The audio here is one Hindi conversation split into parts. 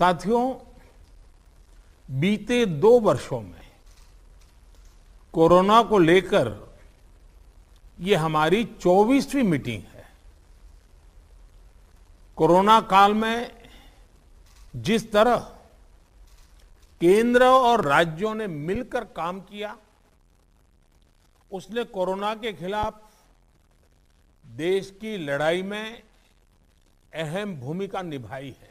साथियों, बीते 2 वर्षों में कोरोना को लेकर ये हमारी 24वीं मीटिंग है। कोरोना काल में जिस तरह केंद्र और राज्यों ने मिलकर काम किया, उसने कोरोना के खिलाफ देश की लड़ाई में अहम भूमिका निभाई है।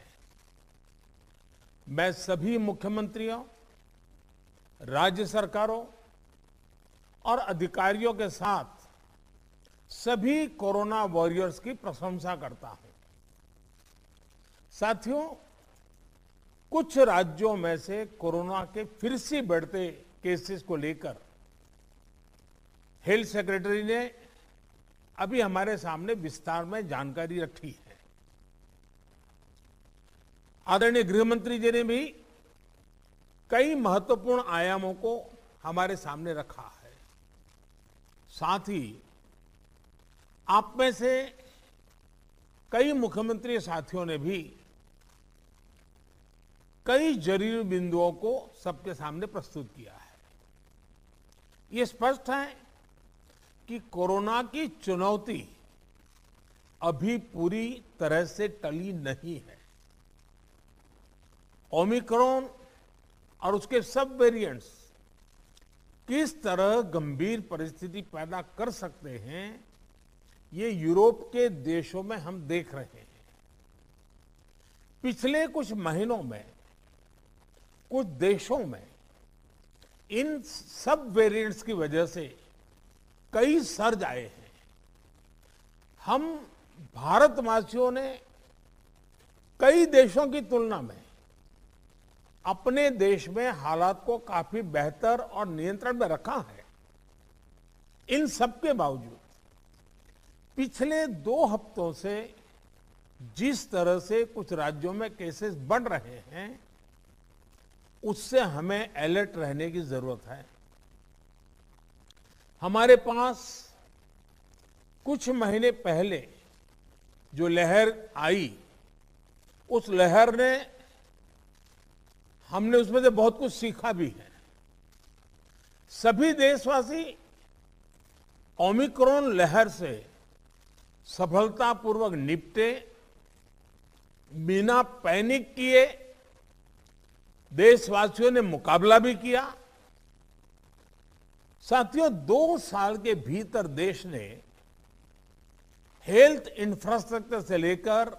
मैं सभी मुख्यमंत्रियों, राज्य सरकारों और अधिकारियों के साथ सभी कोरोना वॉरियर्स की प्रशंसा करता हूं। साथियों, कुछ राज्यों में से कोरोना के फिर से बढ़ते केसेस को लेकर हेल्थ सेक्रेटरी ने अभी हमारे सामने विस्तार में जानकारी रखी है। आदरणीय गृह मंत्री जी ने भी कई महत्वपूर्ण आयामों को हमारे सामने रखा है। साथ ही आप में से कई मुख्यमंत्री साथियों ने भी कई जरूरी बिंदुओं को सबके सामने प्रस्तुत किया है। ये स्पष्ट है कि कोरोना की चुनौती अभी पूरी तरह से टली नहीं है। ओमिक्रॉन और उसके सब वेरिएंट्स किस तरह गंभीर परिस्थिति पैदा कर सकते हैं, ये यूरोप के देशों में हम देख रहे हैं। पिछले कुछ महीनों में कुछ देशों में इन सब वेरिएंट्स की वजह से कई सर्ज आए हैं। हम भारतवासियों ने कई देशों की तुलना में अपने देश में हालात को काफी बेहतर और नियंत्रण में रखा है। इन सब के बावजूद पिछले 2 हफ्तों से जिस तरह से कुछ राज्यों में केसेस बढ़ रहे हैं, उससे हमें अलर्ट रहने की जरूरत है। हमारे पास कुछ महीने पहले जो लहर आई, उस लहर ने हमने उसमें से बहुत कुछ सीखा भी है। सभी देशवासी ओमिक्रॉन लहर से सफलतापूर्वक निपटे, बिना पैनिक किए देशवासियों ने मुकाबला भी किया। साथियों, 2 साल के भीतर देश ने हेल्थ इंफ्रास्ट्रक्चर से लेकर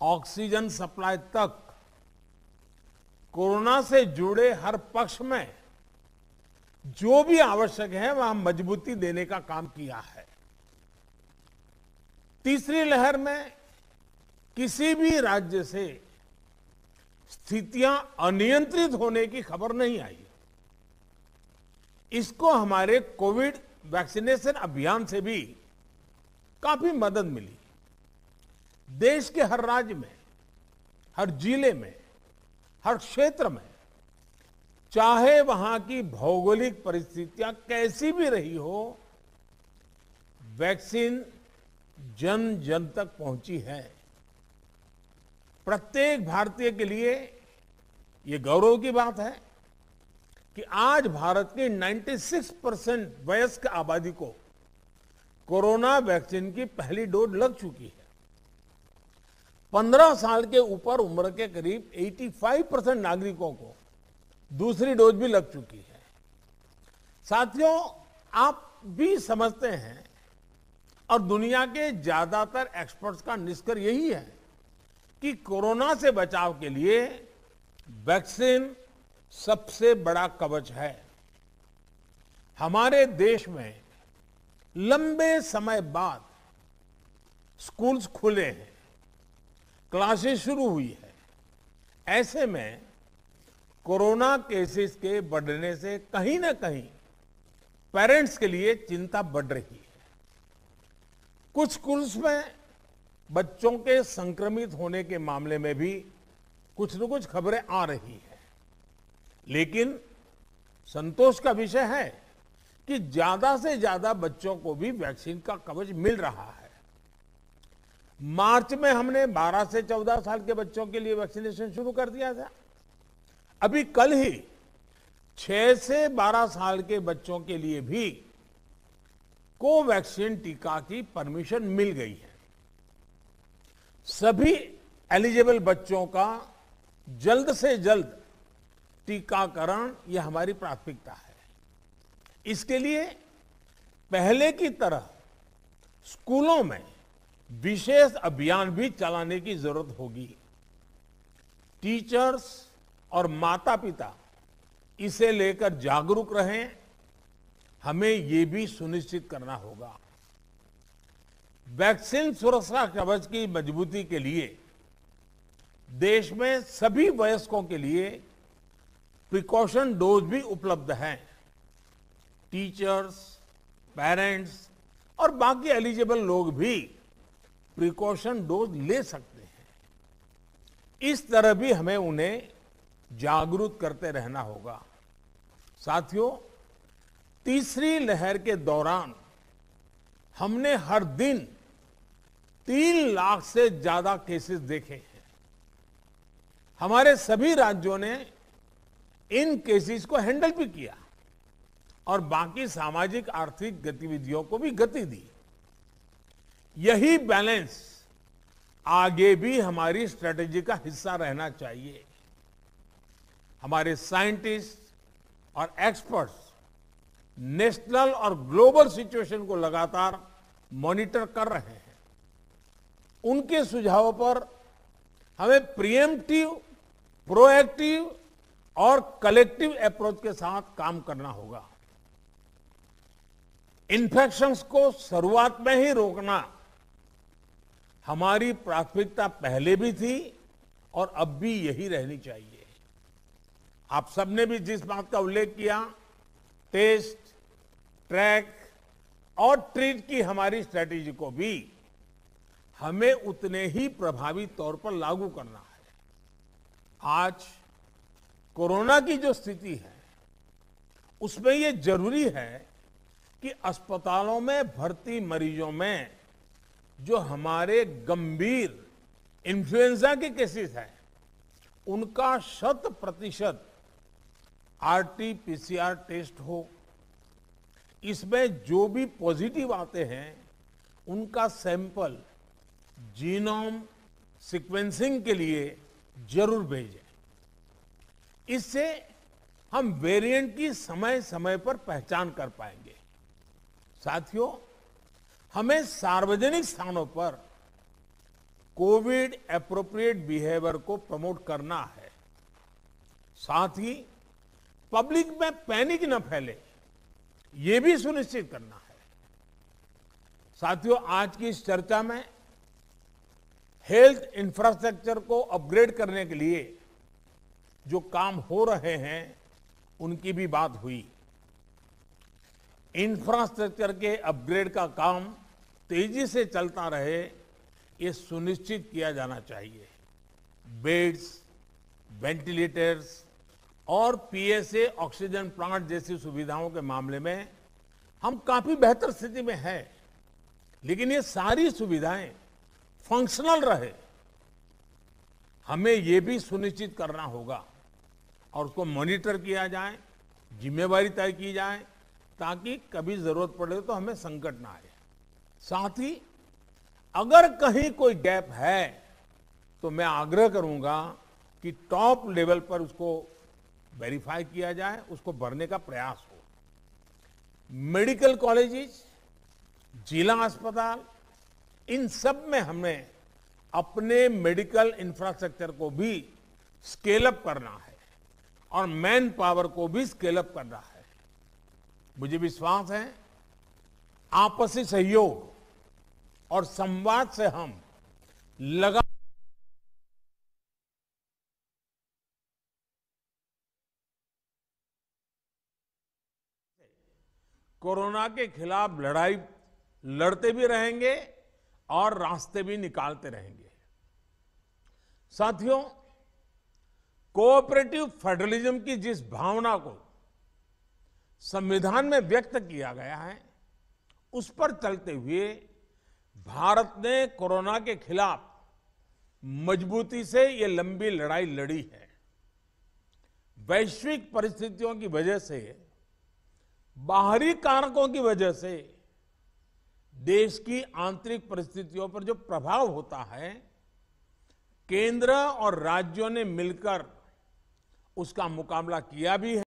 ऑक्सीजन सप्लाई तक कोरोना से जुड़े हर पक्ष में जो भी आवश्यक है वहां मजबूती देने का काम किया है। तीसरी लहर में किसी भी राज्य से स्थितियां अनियंत्रित होने की खबर नहीं आई। इसको हमारे कोविड वैक्सीनेशन अभियान से भी काफी मदद मिली। देश के हर राज्य में, हर जिले में, हर क्षेत्र में, चाहे वहां की भौगोलिक परिस्थितियां कैसी भी रही हो, वैक्सीन जन जन तक पहुंची है। प्रत्येक भारतीय के लिए ये गौरव की बात है कि आज भारत की 96% वयस्क आबादी को कोरोना वैक्सीन की पहली डोज लग चुकी है। 15 साल के ऊपर उम्र के करीब 85% नागरिकों को दूसरी डोज भी लग चुकी है। साथियों, आप भी समझते हैं और दुनिया के ज्यादातर एक्सपर्ट्स का निष्कर्ष यही है कि कोरोना से बचाव के लिए वैक्सीन सबसे बड़ा कवच है। हमारे देश में लंबे समय बाद स्कूल्स खुले हैं, क्लासेस शुरू हुई है। ऐसे में कोरोना केसेस के बढ़ने से कहीं ना कहीं पेरेंट्स के लिए चिंता बढ़ रही है। कुछ स्कूल्स में बच्चों के संक्रमित होने के मामले में भी कुछ न कुछ खबरें आ रही है। लेकिन संतोष का विषय है कि ज्यादा से ज्यादा बच्चों को भी वैक्सीन का कवच मिल रहा है। मार्च में हमने 12 से 14 साल के बच्चों के लिए वैक्सीनेशन शुरू कर दिया था। अभी कल ही 6 से 12 साल के बच्चों के लिए भी कोवैक्सीन टीका की परमिशन मिल गई है। सभी एलिजिबल बच्चों का जल्द से जल्द टीकाकरण यह हमारी प्राथमिकता है। इसके लिए पहले की तरह स्कूलों में विशेष अभियान भी चलाने की जरूरत होगी। टीचर्स और माता पिता इसे लेकर जागरूक रहें, हमें ये भी सुनिश्चित करना होगा। वैक्सीन सुरक्षा कवच की मजबूती के लिए देश में सभी वयस्कों के लिए प्रिकॉशन डोज भी उपलब्ध हैं। टीचर्स, पेरेंट्स और बाकी एलिजिबल लोग भी प्रिकॉशन डोज ले सकते हैं। इस तरह भी हमें उन्हें जागरूक करते रहना होगा। साथियों, तीसरी लहर के दौरान हमने हर दिन 3 लाख से ज्यादा केसेस देखे हैं। हमारे सभी राज्यों ने इन केसेस को हैंडल भी किया और बाकी सामाजिक आर्थिक गतिविधियों को भी गति दी। यही बैलेंस आगे भी हमारी स्ट्रेटेजी का हिस्सा रहना चाहिए। हमारे साइंटिस्ट और एक्सपर्ट्स नेशनल और ग्लोबल सिचुएशन को लगातार मॉनिटर कर रहे हैं। उनके सुझावों पर हमें प्रिएम्प्टिव, प्रोएक्टिव और कलेक्टिव अप्रोच के साथ काम करना होगा। इन्फेक्शंस को शुरुआत में ही रोकना हमारी प्राथमिकता पहले भी थी और अब भी यही रहनी चाहिए। आप सबने भी जिस बात का उल्लेख किया, टेस्ट, ट्रैक और ट्रीट की हमारी स्ट्रेटेजी को भी हमें उतने ही प्रभावी तौर पर लागू करना है। आज कोरोना की जो स्थिति है उसमें ये जरूरी है कि अस्पतालों में भर्ती मरीजों में जो हमारे गंभीर इन्फ्लुएंजा के केसेस हैं उनका 100% आरटी-पीसीआर टेस्ट हो। इसमें जो भी पॉजिटिव आते हैं उनका सैंपल जीनोम सीक्वेंसिंग के लिए जरूर भेजें। इससे हम वेरिएंट की समय समय पर पहचान कर पाएंगे। साथियों, हमें सार्वजनिक स्थानों पर कोविड एप्रोप्रिएट बिहेवियर को प्रमोट करना है। साथ ही पब्लिक में पैनिक न फैले, ये भी सुनिश्चित करना है। साथियों, आज की इस चर्चा में हेल्थ इंफ्रास्ट्रक्चर को अपग्रेड करने के लिए जो काम हो रहे हैं उनकी भी बात हुई। इंफ्रास्ट्रक्चर के अपग्रेड का काम तेजी से चलता रहे, ये सुनिश्चित किया जाना चाहिए। बेड्स, वेंटिलेटर्स और पीएसए ऑक्सीजन प्लांट जैसी सुविधाओं के मामले में हम काफी बेहतर स्थिति में हैं, लेकिन ये सारी सुविधाएं फंक्शनल रहे, हमें ये भी सुनिश्चित करना होगा और उसको मॉनिटर किया जाए, जिम्मेवारी तय की जाए ताकि कभी जरूरत पड़े तो हमें संकट ना आए। साथ ही अगर कहीं कोई गैप है तो मैं आग्रह करूंगा कि टॉप लेवल पर उसको वेरीफाई किया जाए, उसको भरने का प्रयास हो। मेडिकल कॉलेजेस, जिला अस्पताल, इन सब में हमें अपने मेडिकल इंफ्रास्ट्रक्चर को भी स्केल अप करना है और मैन पावर को भी स्केल अप करना है। मुझे विश्वास है आपसी सहयोग और संवाद से हम लगातार कोरोना के खिलाफ लड़ाई लड़ते भी रहेंगे और रास्ते भी निकालते रहेंगे। साथियों, कोऑपरेटिव फेडरलिज्म की जिस भावना को संविधान में व्यक्त किया गया है उस पर चलते हुए भारत ने कोरोना के खिलाफ मजबूती से ये लंबी लड़ाई लड़ी है। वैश्विक परिस्थितियों की वजह से, बाहरी कारकों की वजह से देश की आंतरिक परिस्थितियों पर जो प्रभाव होता है, केंद्र और राज्यों ने मिलकर उसका मुकाबला किया भी है।